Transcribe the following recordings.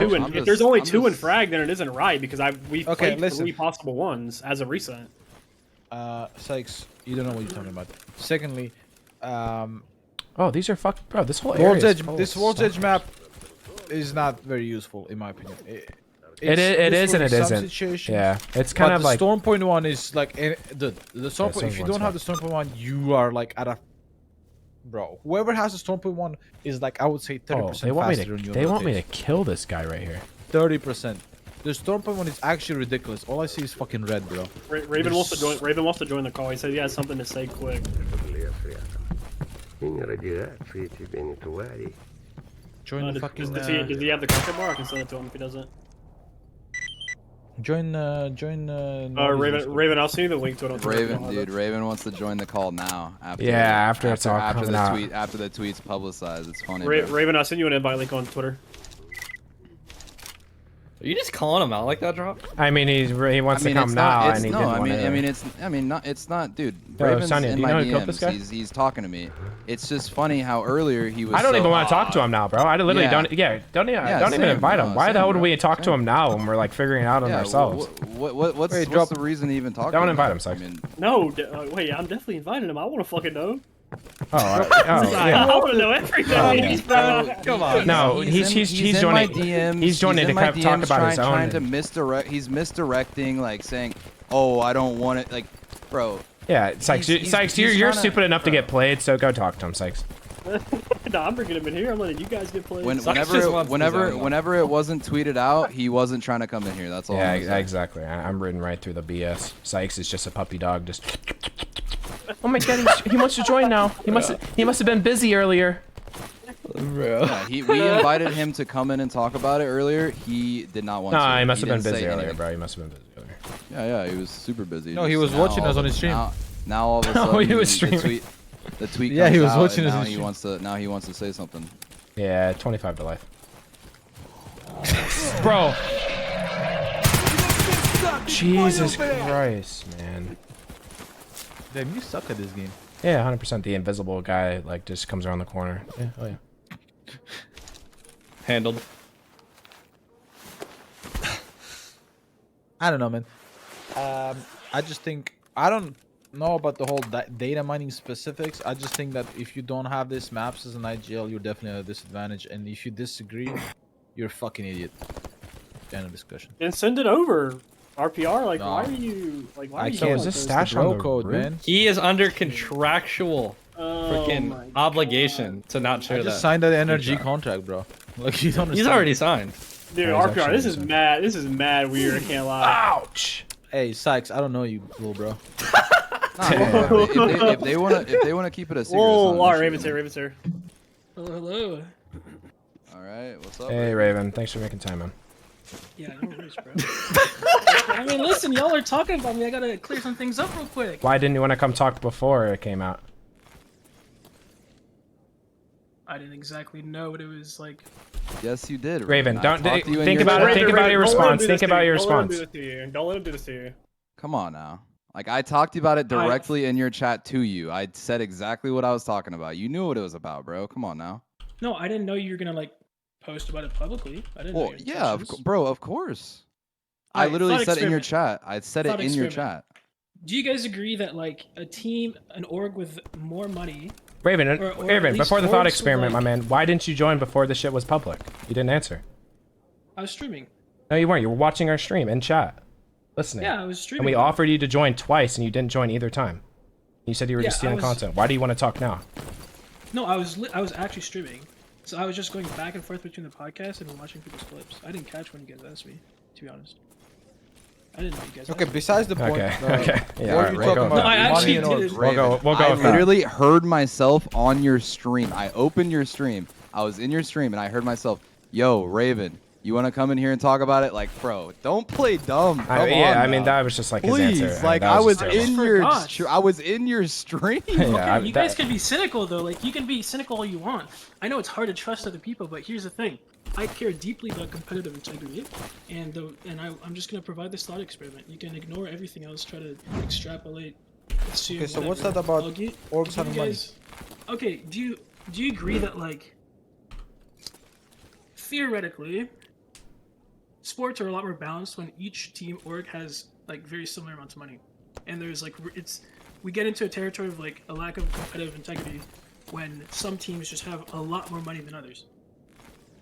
If there's only two in frag, then it isn't right because we've played listen. 3 possible ones as of recent. Sykes, you don't know what you're talking about. Secondly, oh, these are fucked, bro. This whole area. This World's Edge map is not very useful in my opinion. It is and it isn't. Yeah, it's kind of like the Storm Point 1 is like the Storm Point. If you don't have the Storm Point 1, you are like at a bro. Whoever has the Storm Point 1 is like I would say 30% they want faster. They want me to kill this guy right here. 30%. The Storm Point 1 is actually ridiculous. All I see is fucking red, bro. Raven wants to join. Raven wants to join the call. He said he has something to say quick. Join the fucking. Does he have the content bar? I can send it to him if he doesn't. Join. Raven, I'll send you the link to it on Twitter. Raven wants to join the call now. After the tweet's publicized. It's funny. Raven, I'll send you an invite link on Twitter. Are you just calling him out like that, Drop? I mean, he wants to come now, and he didn't want to. It's not, dude. Yo, Raven's Sonya, in do you my know who killed this guy? He's talking to me. It's just funny how earlier he was. I don't even want to talk to him now, bro. I literally don't. Yeah, don't even invite him. Why the hell would we talk to him now when we're like figuring it out on ourselves? What's the reason to even talk? Don't invite him, Sykes. No, wait, I'm definitely inviting him. I want to fucking know. Yeah. I want to know everything. Come on. No, he's joining. He's joining to kind of talk about his own. Trying to misdirect. He's misdirecting, like saying, "Oh, I don't want it." Like, bro. Yeah, Sykes. You're stupid enough to get played, so go talk to him, Sykes. No, I'm bringing him in here. I'm letting you guys get played. Whenever it wasn't tweeted out, he wasn't trying to come in here. That's all. Yeah, exactly. I'm reading right through the BS. Sykes is just a puppy dog, just. Oh my god, he wants to join now. He must have been busy earlier. Bro. Yeah, we invited him to come in and talk about it earlier. He did not want to. No, he must have been busy earlier, bro. He must have been busy earlier. Yeah, he was super busy. No, he was watching us on his stream. Now all of a sudden, he was streaming. The tweet. Yeah, he was watching us. Now he wants to say something. Yeah, 25 to life. Bro. Jesus Christ, man. Damn, you suck at this game. Yeah, 100%. The invisible guy like just comes around the corner. Yeah, oh yeah. Handled. I don't know, man. I just think I don't know about the whole data mining specifics. I just think that if you don't have this maps as an IGL, you're definitely at a disadvantage. And if you disagree, you're a fucking idiot. End of discussion. And send it over. RPR, like, why are you, like, why are you can't just stash on the code, man. He is under contractual freaking obligation to not share that. I just signed that NRG contract, bro. Like, you don't understand. He's already signed. Dude, RPR, this is mad. This is mad weird. I can't lie. Ouch. Hey, Sykes, I don't know you, little bro. If they wanna keep it a secret. Whoa, all right, Raven's here. Hello. All right, what's up? Hey, Raven. Thanks for making time, man. Yeah, no worries, bro. I mean, listen, y'all are talking about me. I gotta clear some things up real quick. Why didn't you want to come talk before it came out? I didn't exactly know what it was like. Yes, you did. Raven, don't think about it. Think about your response. Think about your response. Don't let him do this to you. Come on now. Like, I talked about it directly in your chat to you. I said exactly what I was talking about. You knew what it was about, bro. Come on now. No, I didn't know you were gonna like post about it publicly. I didn't know your intentions. Bro, of course. I literally said it in your chat. I said it in your chat. Do you guys agree that like a team, an org with more money? Raven, before the thought experiment, like, my man, why didn't you join before the shit was public? You didn't answer. I was streaming. No, you weren't. You were watching our stream in chat, listening. Yeah, I was streaming. And we offered you to join twice, and you didn't join either time. You said you were just stealing content. Why do you want to talk now? No, I was actually streaming. So I was just going back and forth between the podcast and watching people's clips. I didn't catch when you guys asked me, to be honest. I didn't know you guys. Okay, besides the point. Okay. Yeah. What are you talking about? No, I actually did. We'll go. I literally heard myself on your stream. I opened your stream. I was in your stream, and I heard myself. Yo, Raven, you want to come in here and talk about it? Like, bro, don't play dumb. I mean, that was just like his answer. Like, I was in your stream. Okay, you guys can be cynical though. Like, you can be cynical all you want. I know it's hard to trust other people, but here's the thing. I care deeply about competitive integrity, and I'm just gonna provide this thought experiment. You can ignore everything else, try to extrapolate, assume. Okay, so whatever. what's that about orgs having money? Okay, do you agree that like theoretically, sports are a lot more balanced when each team org has like very similar amounts of money, and there's like we get into a territory of like a lack of competitive integrity when some teams just have a lot more money than others.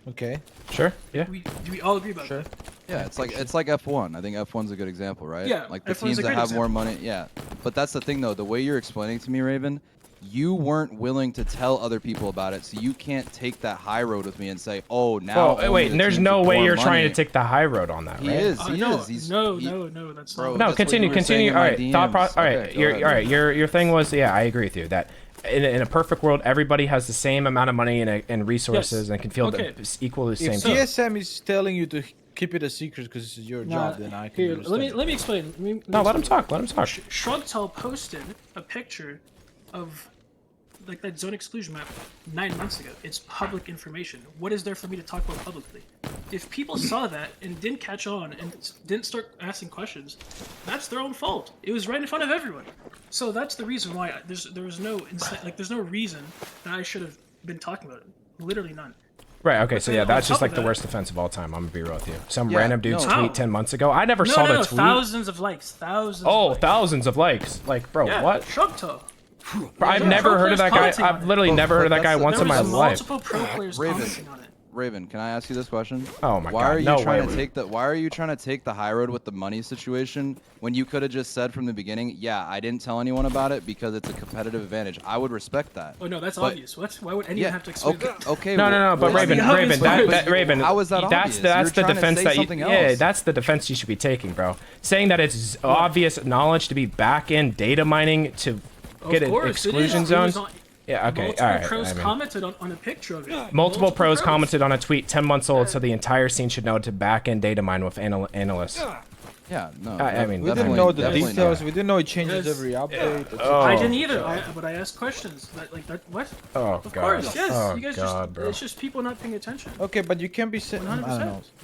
Okay. Sure. Yeah. Do we all agree about that? Yeah, it's like F1. I think F1's a good example, right? Yeah, like the F1's teams a that great have more example. money. Yeah, but that's the thing though. The way you're explaining to me, Raven, you weren't willing to tell other people about it, so you can't take that high road with me and say, "Oh, now." Oh, wait. the There's teams no with way more you're trying money- to take the high road on that, He right? is. He no, is. He's, no, he- no, that's Bro, not. No, that's what continue. you were saying Continue. in All my right. Thought DMs. all right. Okay, go You're ahead. all right. Your thing was, yeah, I agree with you that in a perfect world, everybody has the same amount of money and resources Yes. and can feel Okay. equally the If same. TSM is telling you to keep it a secret because it's your job, then I can Here, understand. let me explain. No, let him talk. Let him talk. Shrugtel posted a picture of like that zone exclusion map 9 months ago. It's public information. What is there for me to talk about publicly? If people saw that and didn't catch on and didn't start asking questions, that's their own fault. It was right in front of everyone. So that's the reason why there was no there's no reason that I should have been talking about it. Literally none. Right. Okay. So yeah, on that's just top of like the that- worst defense of all time. I'm gonna be real with you. Some Yeah, random dude's no. tweet How? 10 months ago. I never saw No, the tweet. thousands of likes. Thousands. Oh, of likes. thousands of likes. Like, bro, Yeah, what? Shrugtel. I've Yeah, never pro heard of that players guy. commenting on I've it. literally never heard of that guy that's the- once There in my was life. multiple pro players Raven. commenting on it. Raven, can I ask you this question? Oh my why God, Are you no trying way. to take the Why are you trying to take the high road with the money situation when you could have just said from the beginning, yeah, I didn't tell anyone about it because it's a competitive advantage. I would respect that. Oh no, that's But- obvious. Why would anyone Yeah. have to explain Okay. that? Okay. No, no, no. But well, Raven, the obvious Raven, part. that Raven. How is that That's obvious? that's You're the trying to defense say that you. something Yeah, else. that's the defense you should be taking, bro. Saying that it's obvious knowledge to be back in data mining to get Of an course, it exclusion is. It was zones. on- Yeah. Okay. Multiple All right. pros I mean, commented on a picture of it. multiple pros commented on a tweet 10 months old, so the entire scene should know to back in data mine with analysts. Yeah. No. I mean, We didn't definitely- know the definitely details. not. We didn't know it changes Yes. every update. Oh. I didn't either. But I asked questions. Like that. What? Oh Of God. course, yes. Oh You guys God, just. bro. It's just people not paying attention. Okay, but you can be saying, I don't 100%.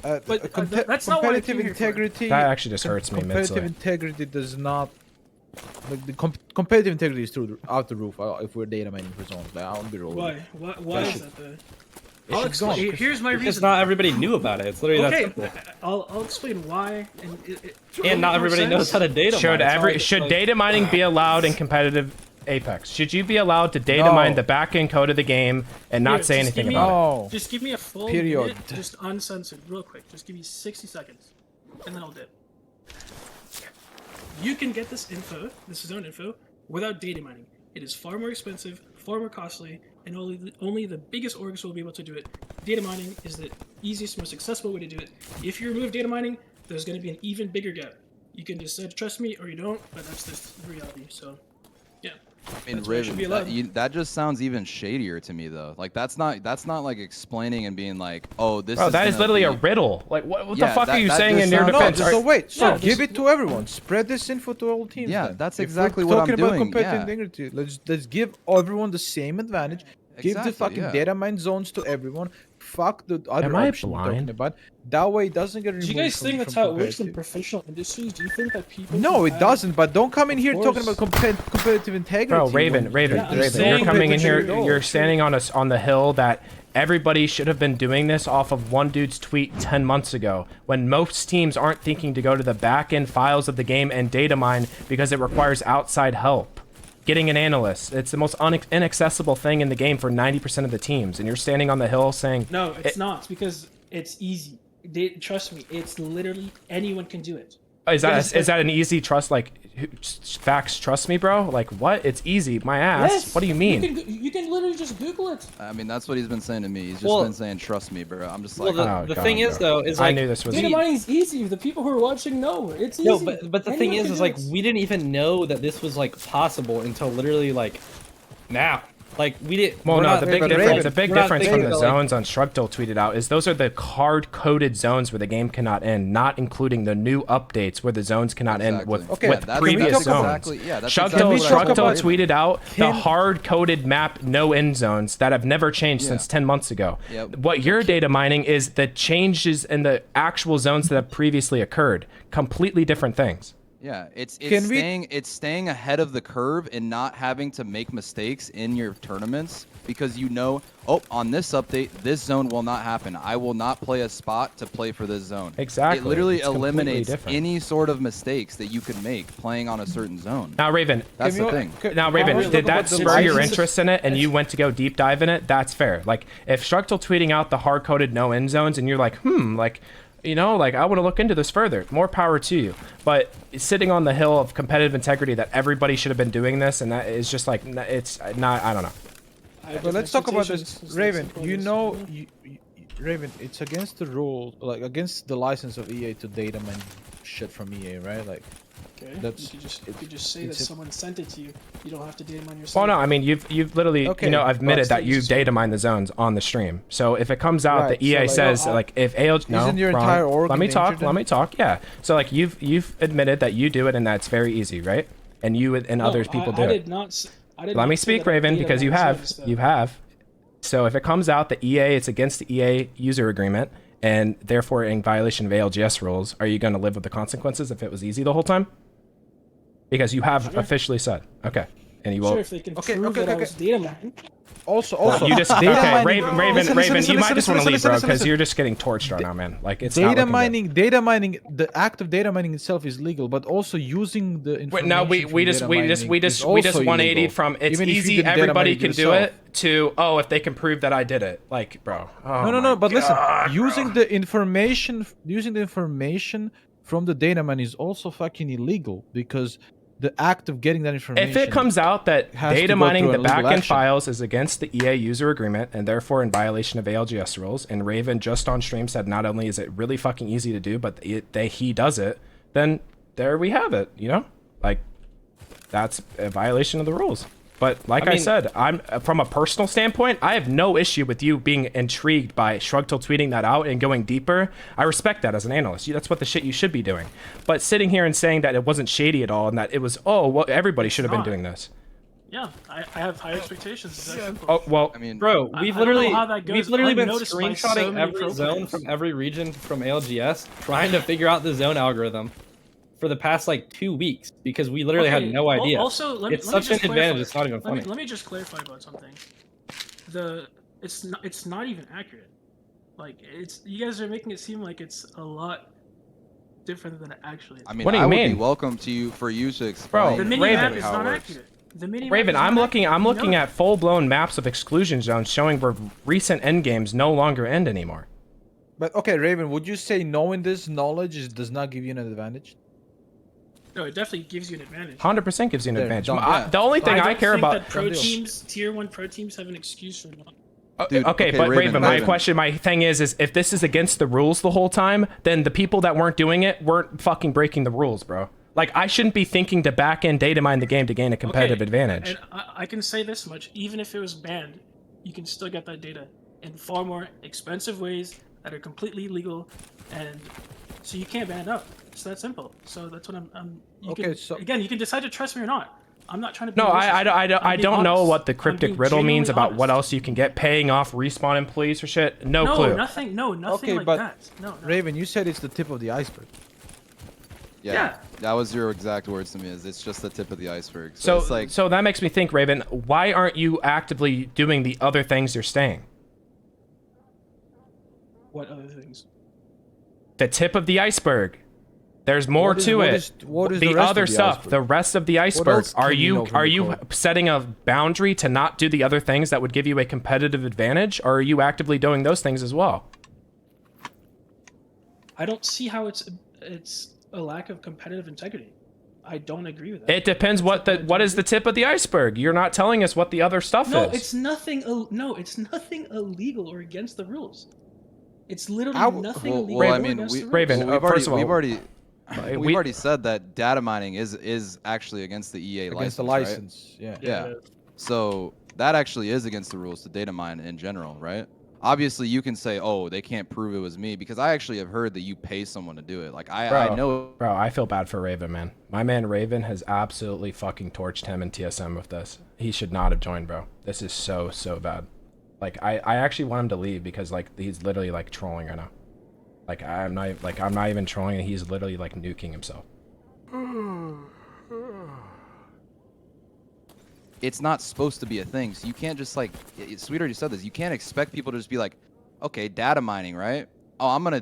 know. But, that's not what I competitive came here for. integrity. That actually just hurts me Competitive immensely. integrity does not. Like the competitive integrity is through out the roof if we're data mining for zones. Like, I'll be rolling. Why? Why is that though? It I'll should explain. go, 'cause- Here's my Because reason. not everybody knew about it. It's literally Okay, that simple. I'll explain why. And And not everybody knows how to data Should mine. It's not like- should like- data mining be allowed in competitive Apex? Should you be allowed to data No. mine the back-end code of the game and not Here, say just anything give me- about it? No. Just give me a full Period. minute, just uncensored, real quick. Just give me 60 seconds, and then I'll dip. You can get this info, this zone info, without data mining. It is far more expensive, far more costly, and only the biggest orgs will be able to do it. Data mining is the easiest, most accessible way to do it. If you remove data mining, there's going to be an even bigger gap. You can just trust me or you don't, but that's just the reality. So, yeah. I mean, That's why it should Raven, be allowed. that just sounds even shadier to me, though. Like that's not like explaining and being like, oh, this. Bro, is that is gonna literally a be- riddle. Like, what the Yeah, fuck are you that saying just in your sounds- No, defense? just so wait. So Yeah, give just- it to everyone. Spread this info to all teams. Yeah, then. that's If we're exactly what I'm talking about doing, competitive yeah. integrity. Let's give everyone the same advantage. Give the Exactly, fucking yeah. data mine zones to everyone. Fuck the other Am I option we're talking blind? about. That way it doesn't get removed. Do you guys from- think that's from how it works in competitive. professional industries? Do you think that people? No, who it have- doesn't. But don't come in here Of talking about course. competitive integrity. Bro, Raven, when- Raven, Yeah, I'm Raven, saying you're coming in here. competitive You're integrity. standing on the hill that everybody should have been doing this off of one dude's tweet 10 months ago, when most teams aren't thinking to go to the back end files of the game and data mine because it requires outside help. Getting an analyst, it's the most inaccessible thing in the game for 90% of the teams, and you're standing on the hill saying, No, it's not. It's because it's easy. Trust me, it's literally anyone can do it. is Yes, that an easy trust? Like, facts, trust me, bro. Like, what? It's easy. My ass. Yes. What do you mean? You can literally just Google it. I mean, that's what he's been saying to me. He's just Well- been saying, "Trust me, bro." I'm just Well, like, Oh, the God, thing is, bro. though, is I like... knew this was. Data mining is easy. The people who are watching know it's easy. No, but the thing Anyone can is do like it. we didn't even know that this was like possible until literally like now. Like we didn't. Well, we're no, not- the big but difference, Raven- the big we're not difference from thinking the about, like- zones on Shrugdale tweeted out is those are the hard-coded zones where the game cannot end, not including the new updates where the zones cannot end with, Exactly. Okay, with that's previous talk zones. exactly- yeah, that's Shrugdale exactly what I talk told about- tweeted out the Can- hard-coded map no end zones that have never changed Yeah. since 10 months ago. Yep. What you're data mining is the changes in the actual zones that have previously occurred. Completely different things. Yeah, it's Can we- staying ahead of the curve and not having to make mistakes in your tournaments because you know, oh, on this update, this zone will not happen. I will not play a spot to play for this zone. Exactly. It literally It's completely eliminates different. any sort of mistakes that you could make playing on a certain zone. Now, Raven. That's the thing. Now, Raven, let's did talk that about the spur your license. interest in it and you went to go deep dive in it? That's fair. Like, if Structal tweeting out the hard-coded no end zones and you're like, like, you know, like, I want to look into this further, more power to you. But sitting on the hill of competitive integrity that everybody should have been doing this, and that is just like, it's not, I don't know. But let's talk about this, Expectations, Raven. simple You as- know, Raven, it's against the rule, like against the license of EA to data mine shit from EA, right? Like, Okay. That's- you could just say that it's a- someone sent it to you. You don't have to data mine yourself. Well, no, I mean, you've literally, Okay, you know, admitted but- that you data mine the zones on the stream. So if it comes out Right, that EA so, like, says, no, I- like, if AL, no, Isn't your wrong. entire org Let me talk, endangered let then? me talk, yeah. So, like, you've admitted that you do it and that's very easy, right? And you and No, other people do I it. did not. I did Let not me say speak, that I Raven, data because you mine have. zones, though. You have. So if it comes out that EA, it's against the EA user agreement, and therefore in violation of ALGS rules, are you going to live with the consequences if it was easy the whole time? Because you have Sure. officially said. Okay. And you Sure, will. if they can Okay, prove okay, that I okay. was data mining. also, You just data okay, mining- Raven, Listen, Raven. listen, You might listen, just want to listen, leave, bro, listen, because listen. you're just getting torched right now, man. Like it's not Data looking good. mining, the act of data mining itself is legal, but also using the information. Wait, no, we from just data we mining just is 180'd illegal. from it's Even if you easy, didn't data everybody mine it can do yourself. it, to oh, if they can prove that I did it, like, bro. Oh No, my but listen, God, using the information from the data mine is also fucking illegal because the act of getting that information. If it comes out that has to data go mining through the a legal backend action. files is against the EA user agreement and therefore in violation of ALGS rules, and Raven just on stream said not only is it really fucking easy to do, but he does it, then there we have it, you know? Like, that's a violation of the rules. But like I mean- said, I'm from a personal standpoint, I have no issue with you being intrigued by Shrugtal tweeting that out and going deeper. I respect that as an analyst. That's what the shit you should be doing. But sitting here and saying that it wasn't shady at all and that it was, oh, well, everybody should have been not. doing this. Yeah, I have high expectations. It's that simple. Oh, well, I mean, Bro, I we've don't know literally how that goes we've literally been unnoticed by so screenshotting many every pro zone players. from every region from ALGS, trying to figure out the zone algorithm for the past like 2 weeks because we literally had Okay, no idea. Also, let It's me such an just advantage, clarify. it's not even Let me, funny. let me just clarify about something. It's not even accurate. Like you guys are making it seem like it's a lot different than it actually is. I mean, What do you I would mean? be welcome for you to explain. The mini Raven. map is how not it works. accurate. The mini Raven, map is I'm not looking accurate. at full-blown maps of exclusion zones showing where recent end games no longer end anymore. But okay, Raven, would you say knowing this knowledge does not give you an advantage? No, it definitely gives you an advantage. 100% gives you an There, advantage. done. The only thing I don't care think about. that pro Done deal. teams, tier 1 pro teams, have an excuse for not. Dude, okay, okay, but Raven, my Raven. question, my thing is if this is against the rules the whole time, then the people that weren't doing it weren't fucking breaking the rules, bro. Like, I shouldn't be thinking to back end data mine the game to gain a competitive Okay, advantage. And I can say this much: even if it was banned, you can still get that data in far more expensive ways that are completely legal, and so you can't ban it out. It's that simple. So that's what Okay, can, so- again, you can decide to trust me or not. I'm not trying to. Be No, I malicious. I'm being don't know honest. what the I'm cryptic being riddle means genuinely about what honest. else you can get paying off respawn employees for shit. No No, clue. nothing. No, nothing Okay, like but that. No. Raven, you said it's the tip of the iceberg. Yeah, that was your exact words to me. Is it's just the tip of the iceberg. So, it's like, so that makes me think, Raven, why aren't you actively doing the other things you're saying? What other things? The tip of the iceberg. There's more What is- to what it. is- what is the rest other of the stuff, iceberg? the rest of the iceberg. else Are can you know you from are the you code? setting a boundary to not do the other things that would give you a competitive advantage, or are you actively doing those things as well? I don't see how it's a lack of competitive integrity. I don't agree with that. It depends what is the tip of the iceberg. You're not telling us what the other stuff No, is. it's nothing. No, it's nothing illegal or against the rules. It's literally How- nothing well, illegal well, or I mean, against the rules. Raven, we've first of all, we've we- already said that data mining is actually against the EA Against the license, right? license, yeah. Yeah. So that actually is against the rules to data mine in general, right? Obviously, you can say, "Oh, they can't prove it was me," because I actually have heard that you pay someone to do it. Like I know. Bro, I feel bad for Raven, man. My man Raven has absolutely fucking torched him in TSM with this. He should not have joined, bro. This is so bad. Like I actually want him to leave because like he's literally like trolling right now. Like I'm not even trolling. He's literally like nuking himself. it's not supposed to be a thing. So you can't just like, Sweet already said this. You can't expect people to just be like, okay, data mining, right? Oh, I'm gonna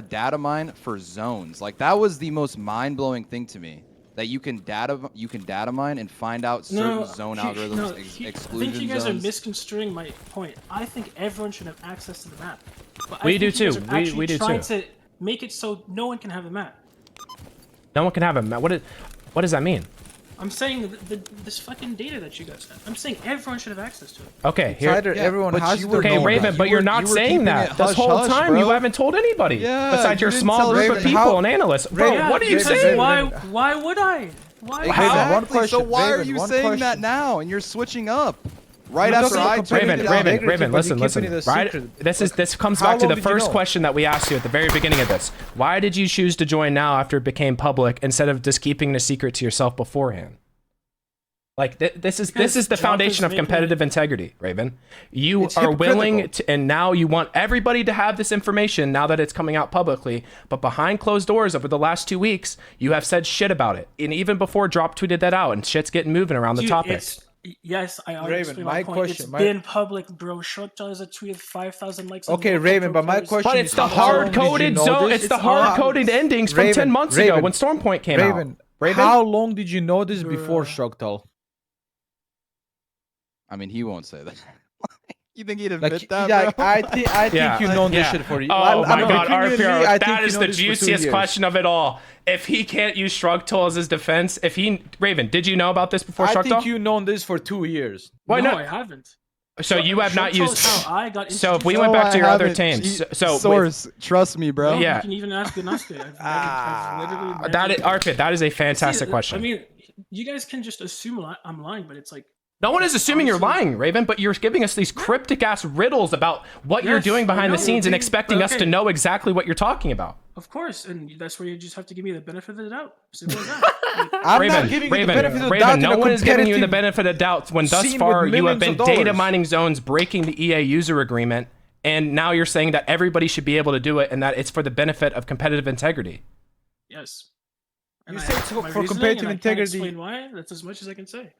data mine for zones. Like that was the most mind-blowing thing to me. That you can data mine and find out certain zone algorithms, exclusion I think you guys zones. are misconstruing my point. I think everyone should have access to the map. But We I do think you too. guys are actually We do trying too. to make it so no one can have the map. No one can have a map. What does that mean? I'm saying this fucking data that you guys have. I'm saying everyone should have access to it. Okay, It's here. either Yeah, everyone but has you to were Okay, knowing Raven, that. but You you're were- not you were saying keeping that. it This whole hush-hush, time bro. you haven't told anybody. Yeah, besides you your didn't small tell group of Raven. people How- and analysts. Bro, Raven, what are you Raven, saying? Raven, Why would I? Why? Raven, one Exactly. So question, why are Raven, you one saying that question. now? And you're switching up right You're after talking I about told Raven, you competitive down. Raven, Raven, but you listen. keeping it a Right? secret. This comes How back to long the did you first know? question that we asked you at the very beginning of this. Why did you choose to join now after it became public instead of just keeping it a secret to yourself beforehand? Like this is the Because foundation of Java's making competitive integrity, Raven. You It's are willing hypocritical. to, and now you want everybody to have this information now that it's coming out publicly. But behind closed doors over the last 2 weeks, you have said shit about it, and even before Drop tweeted that out, and shit's getting moving around the Dude, topic. Yes, I already Raven, explained my my point. question- It's my- been public, bro. Shorttel has a tweet with 5,000 likes. Okay, Raven, but my question But is it's the how long did you hard-coded know zone. this? It's the It's hard-coded obvious. endings from 10 Raven, months ago Raven, when Stormpoint came out. Raven, Raven? how long did you know this before Bruh. Structal? I mean, he won't say that. You think he'd Like, admit that, like bro? I think Yeah, you've known this yeah. shit for you. Oh I my don't know, god, genuinely, RPR, I think that you is know the this for 2 juiciest years. question of it all. If he can't use Shrugtal as his defense, Raven, did you know about this before I Shrugtal? think you've known this for 2 years. Why no, not? I haven't. So you have not Shorttel used. is how I got So if introduced we to went it. back to your other haven't. teams, so with- Source, trust me, bro. No, Yeah. You can even ask Gnostics. I've literally never- that is, Arpit, that is a fantastic See, question. I mean, you guys can just assume I'm lying, but it's like No one is assuming you're honestly- lying, Raven, but you're giving us these cryptic ass riddles about what you're Yes, doing I behind the know, scenes and but expecting us to okay. know exactly what you're talking about. Of course, and that's where you just have to give me the benefit of the doubt. Simple as that. Like, I'm Raven, not giving you Raven, the benefit of the Raven, doubt in no a one is giving you the competitive benefit of doubt when thus scene far with you have millions been of data dollars. mining zones, breaking the EA user agreement, and now you're saying that everybody should be able to do it and that it's for the benefit of competitive integrity. yes. You And said have so my for reasoning, competitive and I can't integrity- explain why. That's as much as I can say.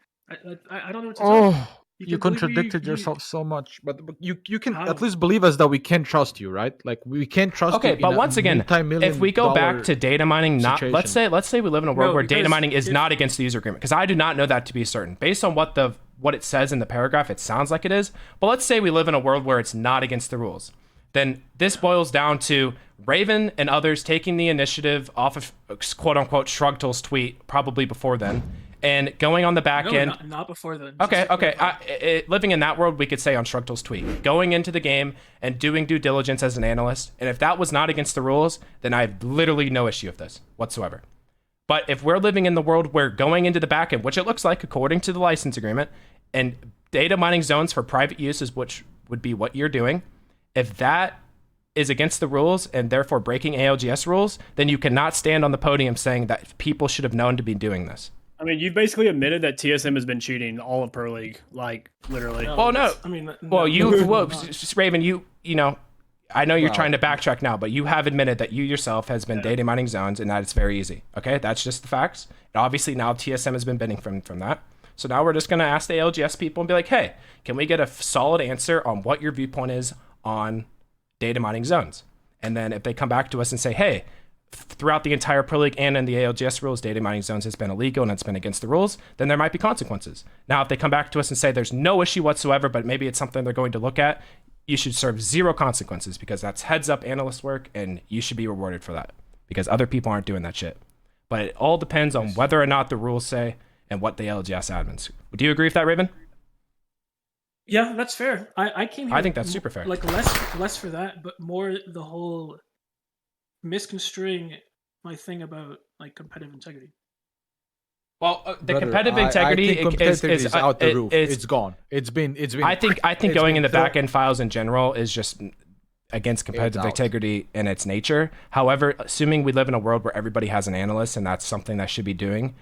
I don't know what to say. Oh, you can believe contradicted you- yourself so much. But you can How? at least believe us that we can trust you, right? Like we can trust you. Okay, in but a once again, multi-million if we go back dollar to data mining, not let's situation. say we live in a world No, where data because mining is if- not against the user agreement, because I do not know that to be certain. Based on what it says in the paragraph, it sounds like it is. But let's say we live in a world where it's not against the rules. Then this boils down to Raven and others taking the initiative off of quote unquote Shrugtal's tweet, probably before then, and going on the back No, end. not before then. Okay, Just to okay. clarify. Living in that world, we could say on Shrugtal's tweet, going into the game and doing due diligence as an analyst. And if that was not against the rules, then I have literally no issue with this whatsoever. But if we're living in the world where going into the backend, which it looks like according to the license agreement, and data mining zones for private use is which would be what you're doing, if that is against the rules and therefore breaking ALGS rules, then you cannot stand on the podium saying that people should have known to be doing this. I mean, you've basically admitted that TSM has been cheating all of Pro League, like literally. No, Well, no. that's- I mean, Well, no, Raven, you know, I know you're trying to backtrack now, but you have admitted that you yourself has been data mining zones and that it's very easy. Okay, that's just the facts. And obviously now TSM has been benning from that. So now we're just gonna ask the ALGS people and be like, hey, can we get a solid answer on what your viewpoint is on data mining zones? And then if they come back to us and say, hey, throughout the entire Pro League and in the ALGS rules, data mining zones has been illegal and it's been against the rules, then there might be consequences. Now, if they come back to us and say there's no issue whatsoever, but maybe it's something they're going to look at, you should serve zero consequences because that's heads up analyst work and you should be rewarded for that because other people aren't doing that shit. But it all depends on whether or not the rules say and what the ALGS admins. Do you agree with that, Raven? Yeah, that's fair. I came here. I think that's super fair. Like less for that, but more the whole misconstruing my thing about like competitive integrity. Well, the Brother, competitive I integrity think competitivity is out the roof. is- It's gone. It's been. I think it's going been in the thrown- back end files in general is just against competitive out. integrity in its nature. However, assuming we live in a world where everybody has an analyst and that's something that should be doing,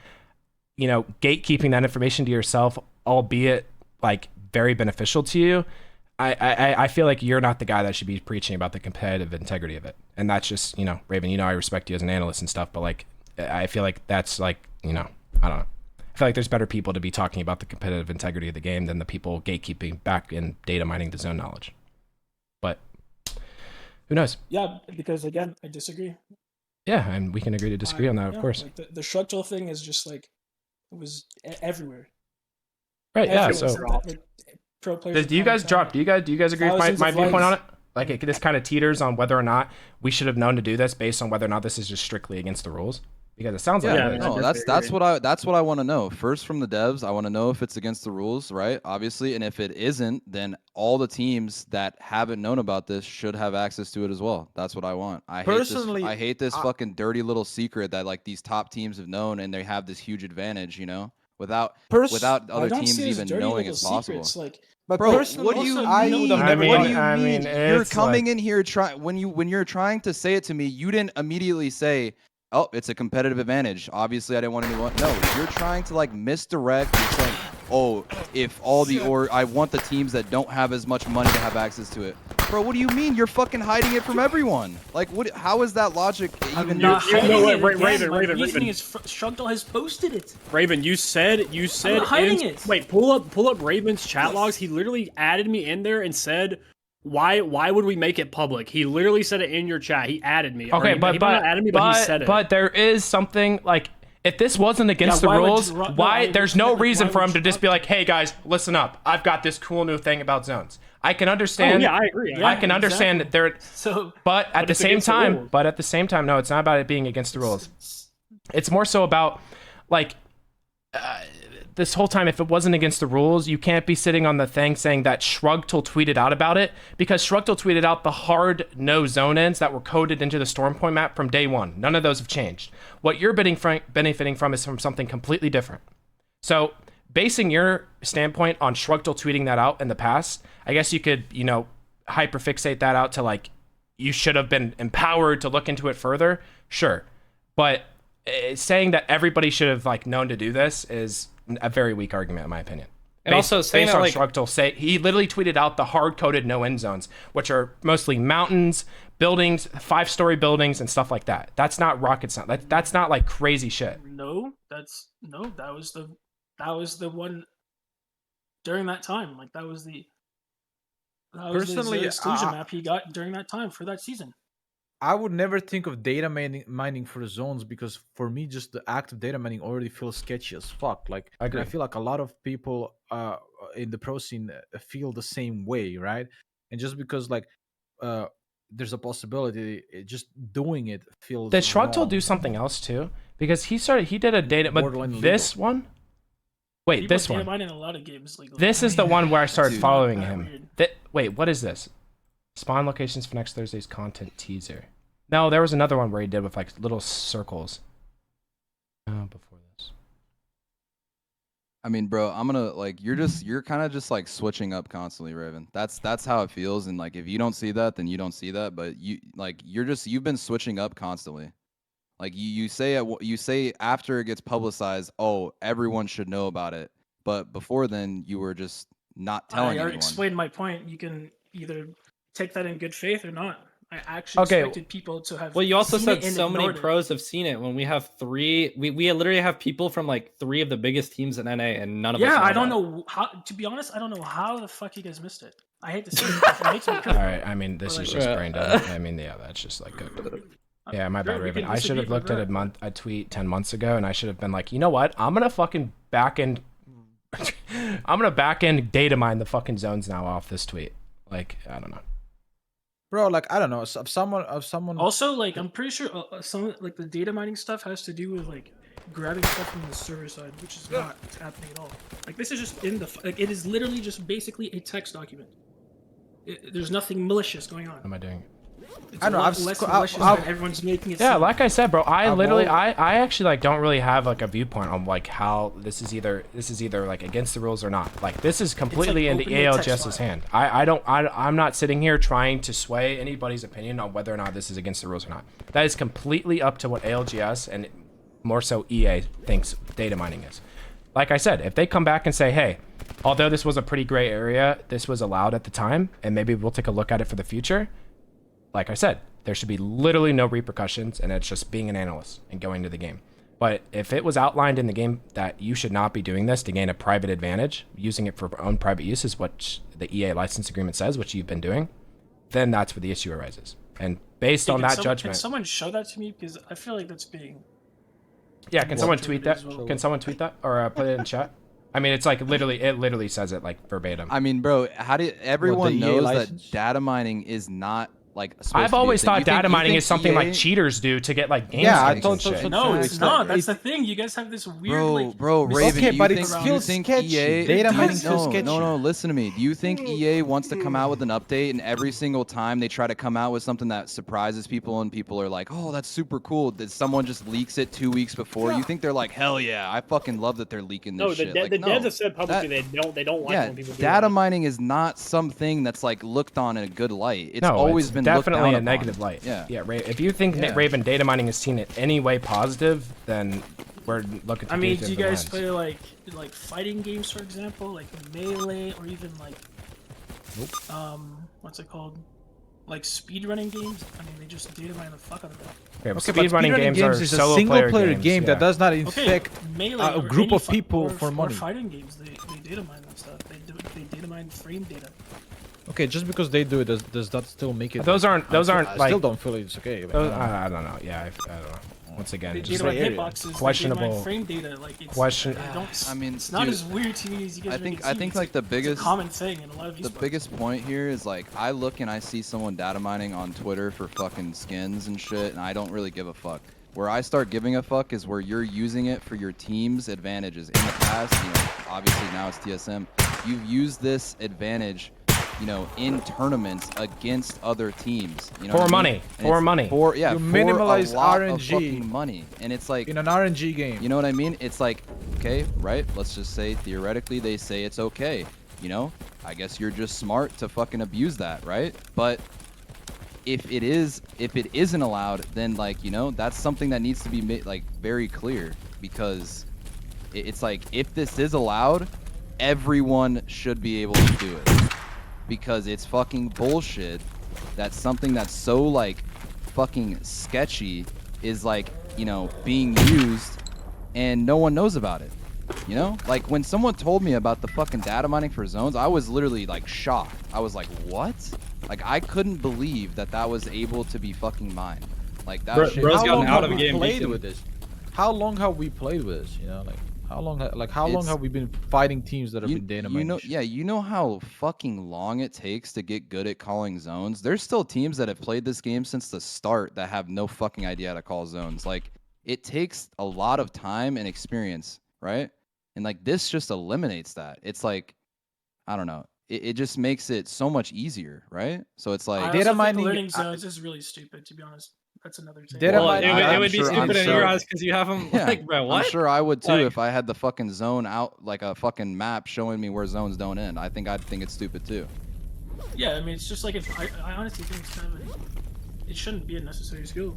you know, gatekeeping that information to yourself, albeit like very beneficial to you, I feel like you're not the guy that should be preaching about the competitive integrity of it. And that's just, you know, Raven, you know, I respect you as an analyst and stuff, but like, I feel like that's like, you know, I don't know. I feel like there's better people to be talking about the competitive integrity of the game than the people gatekeeping back and data mining the zone knowledge. But who knows? Yeah, because again, I disagree. Yeah, and we can agree to disagree on that, of course. Like the structural thing is just like it was everywhere. Right? Yeah. Everyone So, said that, like, pro players. do you guys drop? Do you guys agree with Thousands my of viewpoint on it? likes. Like this kind of teeters on whether or not we should have known to do this based on whether or not this is just strictly against the rules. Because it sounds like Yeah, it is. no, that's what I want to know. First from the devs, I want to know if it's against the rules, right? Obviously, and if it isn't, then all the teams that haven't known about this should have access to it as well. That's what I want. Personally, I hate this fucking dirty little secret that like these top teams have known and they have this huge advantage, you know, without other teams even knowing it's possible. Like, But Bro, personally, what do you I mean? would have never What done do it. you I mean? mean, You're it's coming like- in here when you're trying to say it to me, you didn't immediately say, "Oh, it's a competitive advantage." Obviously, I didn't want anyone. No, you're trying to like misdirect. You're saying, "Oh, if all the I want the teams that don't have as much money to have access to it." Bro, what do you mean? You're fucking hiding it from everyone. Like, what? How is that logic even? not hiding no, it wait, again. Raven, My Raven, reasoning Raven. is Struggle has posted it. Raven, you said not hiding it. Wait, pull up Raven's chat logs. He literally added me in there and said, "Why would we make it public?" He literally said it in your chat. He added me. Or Okay, he might not added me, but he said it. But there is something like if this wasn't against Yeah, the why would rules, you- no, why? I There's no understand, like, reason why for would him to you just not- be like, "Hey guys, listen up. I've got this cool new thing about zones." I can Oh, understand. yeah, I agree. Yeah, I can understand that there. So But at the it's same against the time, rules. no, it's not about it being against the rules. It's more so about like this whole time. If it wasn't against the rules, you can't be sitting on the thing saying that Shrugtul tweeted out about it, because Shrugtul tweeted out the hard no zone ends that were coded into the storm point map from day one. None of those have changed. What you're benefiting from is from something completely different. So basing your standpoint on Shrugtul tweeting that out in the past, I guess you could, hyperfixate that out to like, you should have been empowered to look into it further. Sure. But saying that everybody should have like known to do this is a very weak argument in my opinion. And also saying based that, on like- Shrugtul, he literally tweeted out the hard-coded no end zones, which are mostly mountains, buildings, 5-story buildings, and stuff like that. That's not rocket science. That's not like crazy shit. that was the one during that time. Like that was the Personally, exclusion map he got during that time for that season. I would never think of data mining for the zones, because for me, just the act of data mining already feels sketchy as fuck. Like, I agree. I feel like a lot of people in the pro scene feel the same way, right? And just because like there's a possibility, just doing it feels. Did Shrugtul wrong. do something else too? Because he did a data, but Borderline this one. Wait, People this data one. mine in a lot of games legally. This is the one where I started Dude. following Kinda him. weird. Wait, what is this? Spawn locations for next Thursday's content teaser. No, there was another one where he did with like little circles. Before this. I mean, bro, I'm gonna like you're kind of just like switching up constantly, Raven. That's how it feels, and like if you don't see that, then you don't see that. But you've been switching up constantly. Like you say after it gets publicized, oh, everyone should know about it. But before then, you were just not telling I already anyone. explained my point. You can either take that in good faith or not. I actually Okay. expected people to have. Well, you also seen said it and so many ignored it. pros have seen it when we have three. We literally have people from like 3 of the biggest teams in NA, and none of us. Yeah, I don't about it. know how. To be honest, I don't know how the fuck you guys missed it. I hate to say it. It makes me All cry. right, I mean, this is just brain dead. I mean, yeah, that's just like good. Yeah, my bad, Sure, we Raven. can I should have disagree, looked at but a tweet 10 months ago, and I should have been like, you know what? I'm gonna fucking back end. I'm gonna back end data mine the fucking zones now off this tweet. Like, I don't know. bro. Like, I don't know. If someone. Also, like, I'm pretty sure some like the data mining stuff has to do with like grabbing stuff from the server side, which is not happening at all. Like, this is just in the like, it is literally just basically a text document. There's nothing malicious going on. What am I doing? It's I know, a lot I've less sc- malicious I've- than everyone's making it. Yeah, seem. like I said, bro, I literally, all- I actually like don't really have like a viewpoint on like how this is either like against the rules or not. Like this is completely in the opening a text ALGS's file. hand. I'm not sitting here trying to sway anybody's opinion on whether or not this is against the rules or not. That is completely up to what ALGS and more so EA thinks data mining is. Like I said, if they come back and say, hey, although this was a pretty gray area, this was allowed at the time, and maybe we'll take a look at it for the future. Like I said, there should be literally no repercussions, and it's just being an analyst and going to the game. But if it was outlined in the game that you should not be doing this to gain a private advantage, using it for own private use is what the EA license agreement says, which you've been doing, then that's where the issue arises. And based on that judgment... Can someone show that to me? Because I feel like that's being... Yeah, can someone tweet that? Well. Can someone tweet that? Or put it in chat? I mean, it's like literally, it literally says it like verbatim. I mean, bro, how do everyone EA knows license? that data mining is not like I've always thought data mining is something EA like cheaters do to get like games. Yeah, I and thought so. shit. No, It's it's not. like- That's the thing. You guys have this weird, Bro, Raven, Okay, you but think, it's you still think sketchy. EA... Data mining's no, still sketchy. no, listen to me. Do you think EA wants to come out with an update and every single time they try to come out with something that surprises people and people are like, oh, that's super cool, that someone just leaks it 2 weeks before? You think they're like, hell yeah, I fucking love that they're leaking this No, shit. the devs have said publicly that- they don't like yeah, when people do data that. mining is not something that's like looked on in a good light. It's No, always it's been definitely looked a down upon. negative light. Yeah. If you think Yeah. Raven data mining is seen in any way positive, then we're looking. I mean, through do you different guys lens. play like fighting games, for example, like Melee, or even like what's it called? Like speedrunning games? I mean, they just data mine the fuck out of that. Okay, but Okay, but speedrunning games are is a solo single player games, game yeah. that does not Okay, infect Melee a or group any of people or, for or money. fighting games, they data mine that stuff. They data mine frame data. Okay, just because they do it, does that still make it? Those aren't I like. still don't feel it's okay. Those, I don't know. Yeah, I don't know. Once again, They just data mine like area. hitboxes. questionable- They data mine frame data. Like it's, question- I don't. I mean, it's not dude, as weird to me as you guys I make think it I seem. think It's like the it's biggest a common thing in a lot of the esports. biggest point here is like I look and I see someone data mining on Twitter for fucking skins and shit, and I don't really give a fuck. Where I start giving a fuck is where you're using it for your team's advantages. In the past, you know, obviously now it's TSM. You've used this advantage, you know, in tournaments against other teams. You know For what I mean? money. And For it's money. For yeah, You for minimalize a lot of RNG fucking money, and it's like in an RNG game. you know what I mean? It's like, okay, right? Let's just say theoretically they say it's okay. You know, I guess you're just smart to fucking abuse that, right? But if it isn't allowed, then like, you know, that's something that needs to be made like very clear, because it's like if this is allowed, everyone should be able to do it, because it's fucking bullshit that something that's so like fucking sketchy is like, you know, being used and no one knows about it. You know, like when someone told me about the fucking data mining for zones, I was literally like shocked. I was like, what? Like I couldn't believe that that was able to be fucking mined. Like that shit. Bro's How gotten long out have of we game played beacon. with this? How long have we played with this? You know, like how long? How long It's- have we been fighting teams that have been data you mining? know, shit? yeah, you know how fucking long it takes to get good at calling zones. There's still teams that have played this game since the start that have no fucking idea how to call zones. Like it takes a lot of time and experience, right? And like this just eliminates that. It's like, I don't know. It just makes it so much easier, right? So it's I like Data also think mining- learning zones is really stupid, to be honest. That's another thing. Data Well, mining- it I'm would be sure- I'm stupid in sure- your eyes because you have them Yeah, like, bro, what? I'm sure I would too Like- if I had the fucking zone out, like a fucking map showing me where zones don't end. I'd think it's stupid too. Yeah, I mean, it's just like if I honestly think it's kind of it shouldn't be a necessary skill.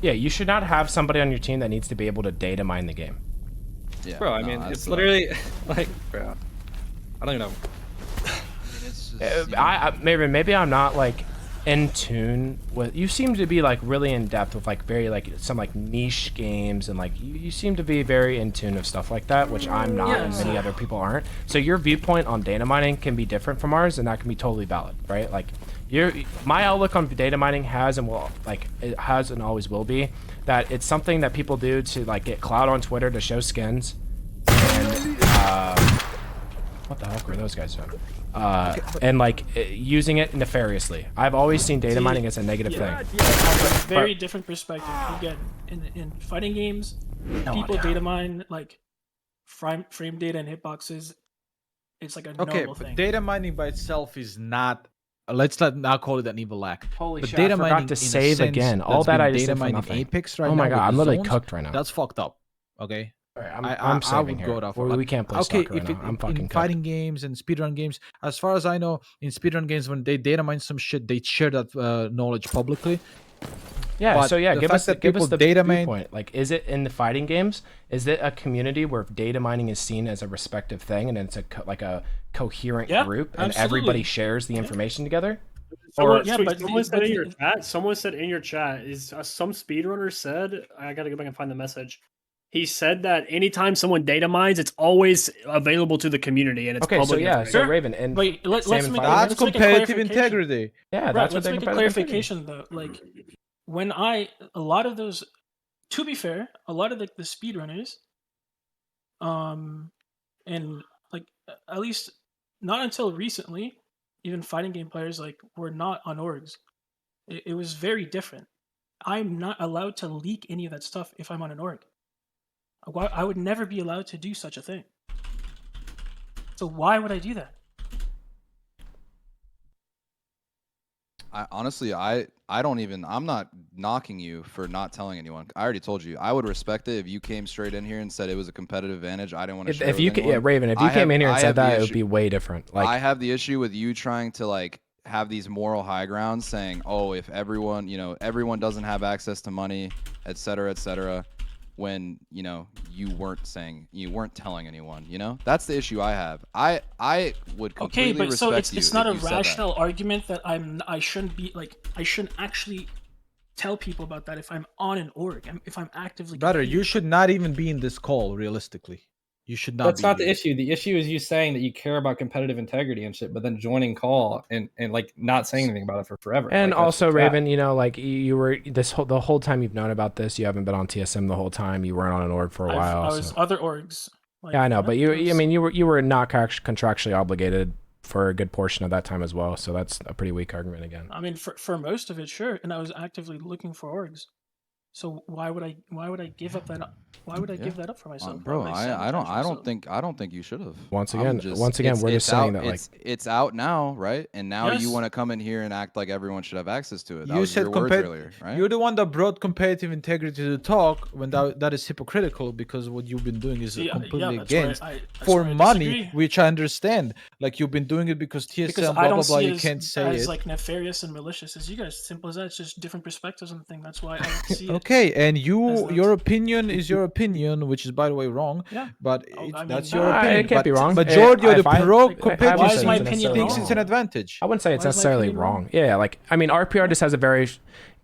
Yeah, you should not have somebody on your team that needs to be able to data mine the game. Yeah, Bro, I no, mean, that's it's what literally like, bro, I don't even know. it's just, you know. Maybe I'm not like in tune with. You seem to be like really in depth with like very like some like niche games, and like you seem to be very in tune of stuff like that, which I'm not, and many other people aren't. So your viewpoint on data mining can be different from ours, and that can be totally valid, right? Like my outlook on data mining has and will, like it has and always will be, that it's something that people do to like get clout on Twitter to show skins, and what the heck were those guys doing? And like using it nefariously. I've always seen data mining as a negative thing. Very different perspective. Again, in fighting games, people data mine like frame data and hitboxes. It's like a Okay, normal but thing. data mining by itself is not. Let's not call it an evil act. Holy But shit, data I forgot mining to in a save sense again. All that's that been I just data did for mining nothing. Apex right Oh my now god, with I'm the literally zones, cooked right now. That's fucked up. Okay. Alright, I I'm saving would here. go that far. We Like, can't play okay, soccer right if now. it, I'm fucking in cooked. fighting games and speedrun games, as far as I know, in speedrun games, when they data mine some shit, they share that knowledge publicly. Yeah, But so yeah, the give fact us that give us people the data mine- viewpoint. Like, is it in the fighting games? Is it a community where data mining is seen as a respective thing, and it's like a coherent Yeah, group, and absolutely. everybody shares the information together? Someone, yeah, Sweet, but someone said in your the- chat. Someone said in your chat is some speedrunner said. I gotta go back and find the message. He said that anytime someone data mines, it's always available to the community and it's Okay, so public. yeah, information. so Raven and Wait, let's Salmon make Fire- That's let's make a competitive clarification. integrity. yeah, Right, that's what let's they make a compare the integrity. clarification though. Like when a lot of those, to be fair, a lot of the speedrunners, and like at least not until recently, even fighting game players like were not on orgs. It was very different. I'm not allowed to leak any of that stuff if I'm on an org. I would never be allowed to do such a thing. So why would I do that? Honestly, I don't even. I'm not knocking you for not telling anyone. I already told you. I would respect it if you came straight in here and said it was a competitive advantage. I didn't want to share If you with could, yeah, anyone. Raven, if you came in here and I said have the that, it would issue- be way different. Like I have the issue with you trying to like have these moral high grounds, saying, "Oh, if everyone, everyone doesn't have access to money, et cetera," when you weren't telling anyone. That's the issue I have. I would completely Okay, but respect so it's you not if a you said that. rational argument that I shouldn't actually tell people about that if I'm on an org, if I'm actively Brother, competing. you should not even be in this call. Realistically, you should not. That's be not the here. issue. The issue is you saying that you care about competitive integrity and shit, but then joining call and like not saying anything about it for forever. And Like, that's also, just bad. Raven, like you were the whole time you've known about this, you haven't been on TSM the whole time. You weren't on an org for a while. I was so- other orgs. Like, Yeah, I know, but you, it I mean, you were not contractually obligated for a good portion of that time as well. So that's a pretty weak argument again. I mean, for most of it, sure, and I was actively looking for orgs. So why would I give up that? Why would I give that up for myself? Bro, Why would I don't sabotage myself? think you should have. Once again, we're just saying that like it's out now, right? And now Yes. you want to come in here and act like everyone should have access to it. That You was said your words earlier, right? You're the one that brought competitive integrity to the talk when that is hypocritical because what you've been doing is See, completely that's where against that's for where I money, disagree. which I understand. Like you've been doing it because TSM Because blah I blah don't blah. see You it can't say as it. like nefarious and malicious as you guys. Simple as that. It's just different perspectives on the thing. That's why I don't see it. Okay, and as your that. opinion is your opinion, which is by the way wrong. Yeah. But Oh, I that's mean, your opinion. it can't be but wrong. Majority of If the I- pro I- I competitive wouldn't Why is say my it's opinion necessarily thinks wrong? it's an advantage. I wouldn't say it's Why is my necessarily opinion wrong. wrong? Yeah, like I mean, RPR just has a very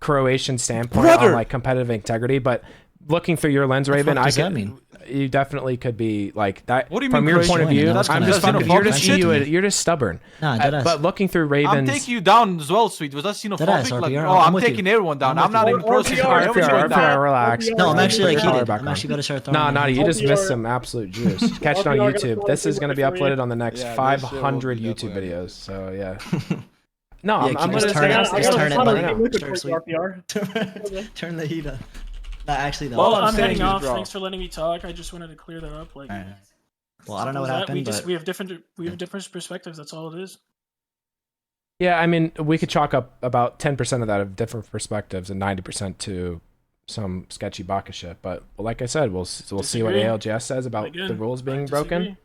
Croatian standpoint Brother! on like competitive integrity, but looking through your lens, What the Raven, fuck I does that could. mean? You definitely could be like that. What do you from mean your Croatian? point of view? That's I'm kinda just xenophobic. you're just Shit to me. you're just stubborn. Nah, deadass. But looking through I'm Raven's taking you down as well, Sweet. Was that Deadass, xenophobic? Like, RPR, oh, I'm I'm with you. taking everyone down. I'm I'm not with even you. processing. RPR, Everyone's going down. relax. No, I'm actually like Power heated. back I'm on. actually gonna start throwing. No, my you hands just RPR. missed some absolute juice. Catch it on RPR gonna YouTube. throw This is it going to be for you. uploaded on the next Yeah, this shit will be 500 YouTube definitely- videos. So yeah. No, Yeah, I'm keep going just to turn it- I just gotta turn it follow like- you. Look at Start sweet. RPR. Turn the heat up. Nah, actually though. Well, I'm I'm saying heading is, off. bro. Thanks for letting me talk. I just wanted to clear that up. Like, Alright. Well, I don't know what simple as that. happened, but We have different perspectives. That's all it is. Yeah, I mean, we could chalk up about 10% of that of different perspectives and 90% to some sketchy Baka shit. But like I said, we'll see what Disagree. ALGS says about Again, the rules I being disagree. broken.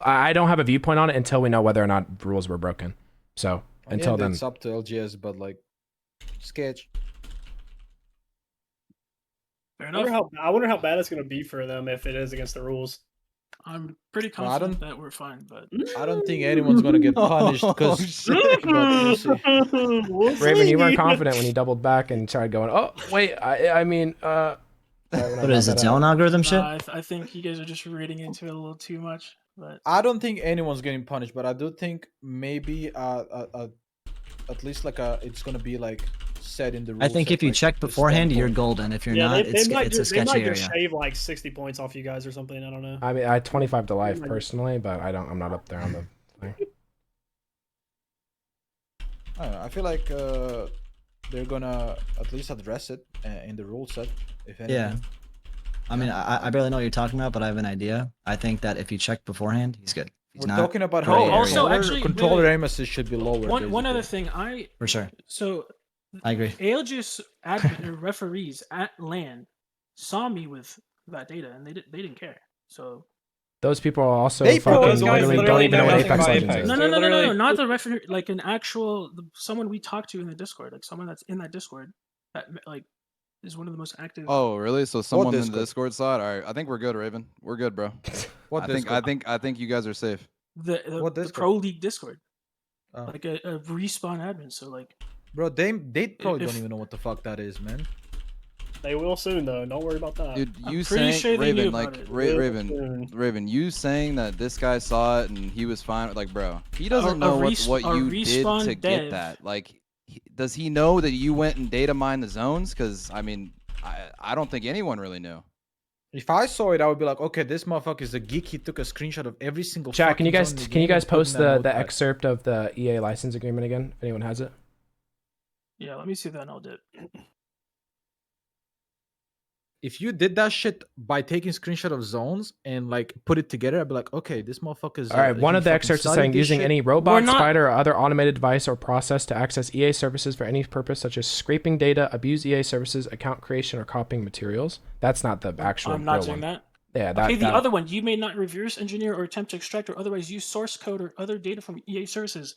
I don't have a viewpoint on it until we know whether or not rules were broken. So until then, It's up to LGS, but like sketch. Fair I wonder enough. I wonder how bad it's gonna be for them if it is against the rules. I'm pretty Well, I confident that we're fine, but I don't think anyone's gonna get punished because. we'll see. Raven, you weren't confident when you doubled back and tried going, oh, wait, I mean, what is it? Zone algorithm shit? I think you guys are just reading into it a little too much. But I don't think anyone's getting punished, but I do think maybe at least like it's gonna be like said in the rules. I think that, if you like, check the beforehand, you're standpoint- golden. If you're Yeah, not, they it's might a just, they sketchy might just area. shave like 60 points off you guys or something. I don't know. I mean, I had 25 to life personally, but I'm not up there on the thing. I don't know, I feel like they're gonna at least address it in the rule set. If anything. Yeah. I mean, I barely know what you're talking about, but I have an idea. I think that if you check beforehand, he's good. If he's We're not, talking about gray how area. also, controller, actually, controller wait. aim assist should be lower. one other basically. thing, for sure. so I agree. ALGS admin or referees at LAN saw me with that data, and they didn't care. So Those people are also They fucking those guys literally don't literally even know know what nothing Apex about Legends Apex. is. no, They're no, literally- not the referee, like an actual someone we talked to in the Discord, like someone that's in that Discord that like is one of the most active. Oh, really? So someone in the Discord? Discord side? All right, I think we're good, Raven. We're good, bro. What I think Discord? I think you guys are safe. What the Discord? Pro League Discord. Oh. like a respawn admin. So like, Bro, they probably If- don't even know what the fuck that is, man. They will soon, though. Don't worry about that. Dude, I'm you pretty saying sure they knew Raven, about like it. Raven, Soon. Raven, you saying that this guy saw it and he was fine. Like, bro, he doesn't A know res- what a you did respawn to dev. get that. Like, does he know that you went and data mined the zones? Because I mean, I don't think anyone really knew. If I saw it, I would be like, okay, this motherfucker is a geek. He took a screenshot of every single. Chat, can you fucking guys zone in the can you game guys and put in post that the notepad. excerpt of the EA license agreement again? If anyone has it. yeah, let me see that. I'll do it. If you did that shit by taking screenshot of zones and like put it together, I'd be like, okay, this motherfucker's. All right, one of the excerpts is saying using any robot, not- spider, or other automated device or process to access EA services for any purpose, such as scraping data, abuse EA services, account creation, or copying materials. That's not the actual. I'm not real doing one. that. Yeah, that. Okay, the that- other one, you may not reverse engineer or attempt to extract or otherwise use source code or other data from EA services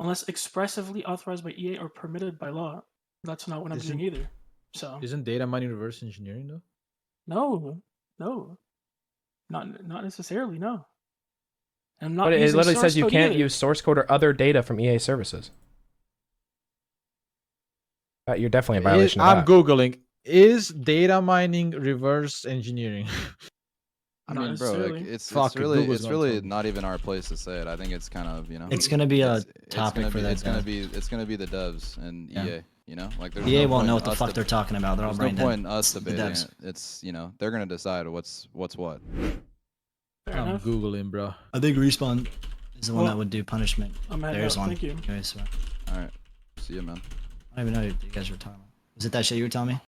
unless expressively authorized by EA or permitted by law. That's not what I'm doing either. So Isn't data mining reverse engineering though? no, not necessarily. No, I'm not. But it using literally source says you code can't either. use source code or other data from EA services. You're definitely in violation of I'm that. googling. Is data mining reverse engineering? I Not mean, bro, like, necessarily. it's Fuck it, really Google's gonna tell me. not even our place to say it. I think it's kind of, you know, It's gonna be a it's topic gonna for be, that. it's gonna dev. be the devs and Yeah. EA. You know, like there's EA no won't point know in what the us fuck they're talking about. They're all There's brain no dead. point in us The debating devs. it. It's, you know, they're gonna decide what's what. Fair I'm enough. googling, bro. I think respawn is the one Well, that would do punishment. I'm heading There's out. one. Thank you. Anyways, so All right, see you, man. I don't even know what you guys were talking about. Was it that shit you were telling me?